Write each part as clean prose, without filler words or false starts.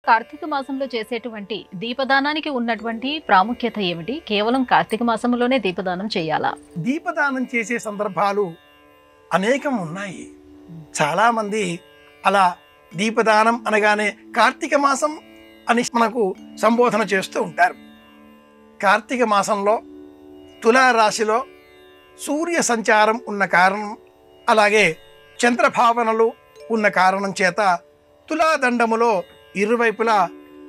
కార్తీక మాసంలో చేసేటువంటి దీపదానానికి ఉన్నటువంటి ప్రాముఖ్యత ఏమిటి? కేవలం కార్తీక మాసంలోనే దీపదానం చేయాలా? దీపదానం చేసే సందర్భాలు అనేకం ఉన్నాయి. చాలామంది అలా దీపదానం అనగానే కార్తీక మాసం అని మనకు సంబోధన చేస్తూ ఉంటారు. కార్తీక మాసంలో తులారాశిలో సూర్య సంచారం ఉన్న కారణం, అలాగే చంద్రభావనలు ఉన్న కారణం చేత తులాదండములో ఇరువైపులా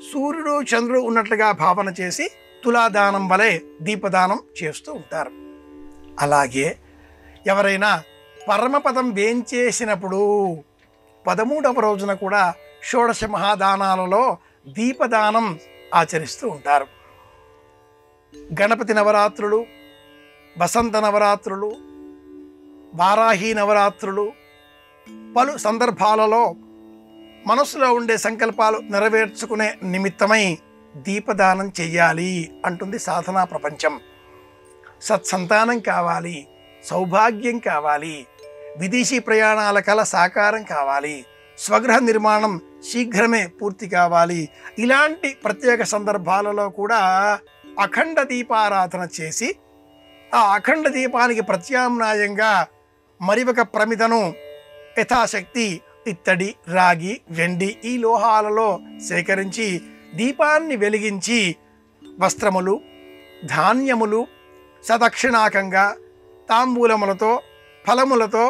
సూర్యుడు చంద్రుడు ఉన్నట్లుగా భావన చేసి తులాదానం వలె దీపదానం చేస్తూ ఉంటారు. అలాగే ఎవరైనా పరమపదం వేంచేసినప్పుడు 13వ రోజున కూడా షోడశ మహాదానాలలో దీపదానం ఆచరిస్తూ ఉంటారు. గణపతి నవరాత్రులు, వసంత నవరాత్రులు, వారాహి నవరాత్రులు, పలు సందర్భాలలో మనసులో ఉండే సంకల్పాలు నెరవేర్చుకునే నిమిత్తమై దీపదానం చెయ్యాలి అంటుంది సాధనా ప్రపంచం. సత్సంతానం కావాలి, సౌభాగ్యం కావాలి, విదేశీ ప్రయాణాల కల సాకారం కావాలి, స్వగృహ నిర్మాణం శీఘ్రమే పూర్తి కావాలి. ఇలాంటి ప్రత్యేక సందర్భాలలో కూడా అఖండ దీపారాధన చేసి ఆ అఖండ దీపానికి ప్రత్యామ్నాయంగా మరి ఒక ప్రమిదను యథాశక్తి ఇత్తడి, రాగి, వెండి ఈ లోహాలలో సేకరించి దీపాన్ని వెలిగించి వస్త్రములు, ధాన్యములు సదక్షిణాకంగా తాంబూలములతో, ఫలములతో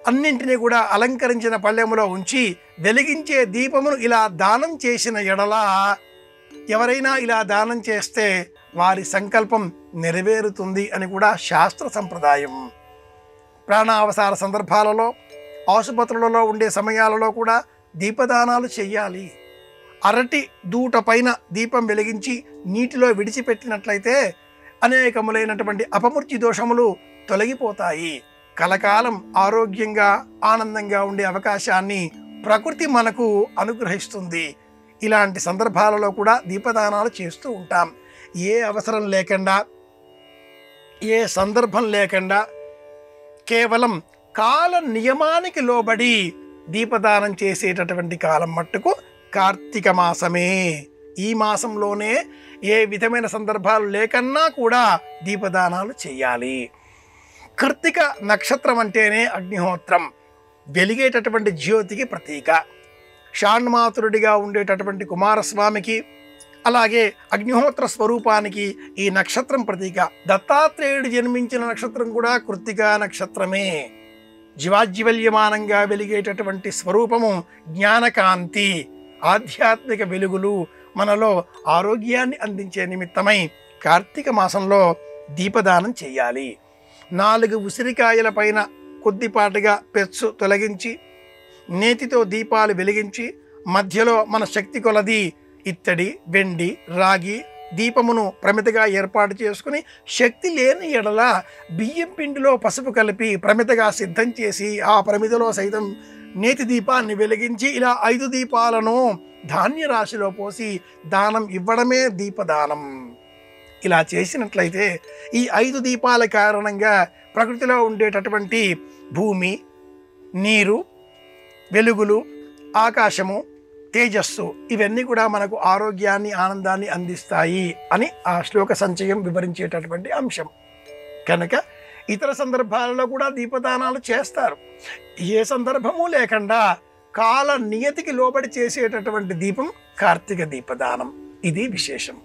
అన్నింటినీ కూడా అలంకరించిన పళ్ళెములో ఉంచి వెలిగించే దీపమును ఇలా దానం చేసిన ఎడల ఎవరైనా ఇలా దానం చేస్తే వారి సంకల్పం నెరవేరుతుంది అని కూడా శాస్త్ర సంప్రదాయం. ప్రాణావసాన సందర్భాలలో, ఆసుపత్రులలో ఉండే సమయాలలో కూడా దీపదానాలు చెయ్యాలి. అరటి దూట పైన దీపం వెలిగించి నీటిలో విడిచిపెట్టినట్లయితే అనేకములైనటువంటి అపమృత్యు దోషములు తొలగిపోతాయి. కలకాలం ఆరోగ్యంగా ఆనందంగా ఉండే అవకాశాన్ని ప్రకృతి మనకు అనుగ్రహిస్తుంది. ఇలాంటి సందర్భాలలో కూడా దీపదానాలు చేస్తూ ఉంటాం. ఏ అవసరం లేకుండా, ఏ సందర్భం లేకుండా కేవలం కాల నియమానికి లోబడి దీపదానం చేసేటటువంటి కాలం మట్టుకు కార్తీక మాసమే. ఈ మాసంలోనే ఏ విధమైన సందర్భాలు లేకన్నా కూడా దీపదానాలు చేయాలి. కార్తీక నక్షత్రం అంటేనే అగ్నిహోత్రం, వెలిగేటటువంటి జ్యోతికి ప్రతీక. షాణ్మాతురుడిగా ఉండేటటువంటి కుమారస్వామికి, అలాగే అగ్నిహోత్ర స్వరూపానికి ఈ నక్షత్రం ప్రతీక. దత్తాత్రేయుడు జన్మించిన నక్షత్రం కూడా కృత్తికా నక్షత్రమే. జీవాజ్వల్యమానంగా వెలిగేటటువంటి స్వరూపము జ్ఞానకాంతి, ఆధ్యాత్మిక వెలుగులు మనలో ఆరోగ్యాన్ని అందించే నిమిత్తమై కార్తీక మాసంలో దీపదానం చేయాలి. 4 ఉసిరికాయల పైన కొద్దిపాటుగా పెచ్చు తొలగించి నేతితో దీపాలు వెలిగించి మధ్యలో మన శక్తి కొలది ఇత్తడి, వెండి, రాగి దీపమును ప్రమితగా ఏర్పాటు చేసుకుని, శక్తి లేని ఎడల బియ్యం పిండిలో పసుపు కలిపి ప్రమితగా సిద్ధం చేసి ఆ ప్రమిదలో సైతం నేతి దీపాన్ని వెలిగించి ఇలా 5 దీపాలను ధాన్య రాశిలో పోసి దానం ఇవ్వడమే దీపదానం. ఇలా చేసినట్లయితే ఈ 5 దీపాల కారణంగా ప్రకృతిలో ఉండేటటువంటి భూమి, నీరు, వెలుగులు, ఆకాశము, తేజస్సు ఇవన్నీ కూడా మనకు ఆరోగ్యాన్ని, ఆనందాన్ని అందిస్తాయి అని ఆ శ్లోక సంచయం వివరించేటటువంటి అంశం. కనుక ఇతర సందర్భాలలో కూడా దీపదానాలు చేస్తారు. ఏ సందర్భము లేకుండా కాల నియతికి లోబడి చేసేటటువంటి దీపం కార్తీక దీపదానం. ఇది విశేషం.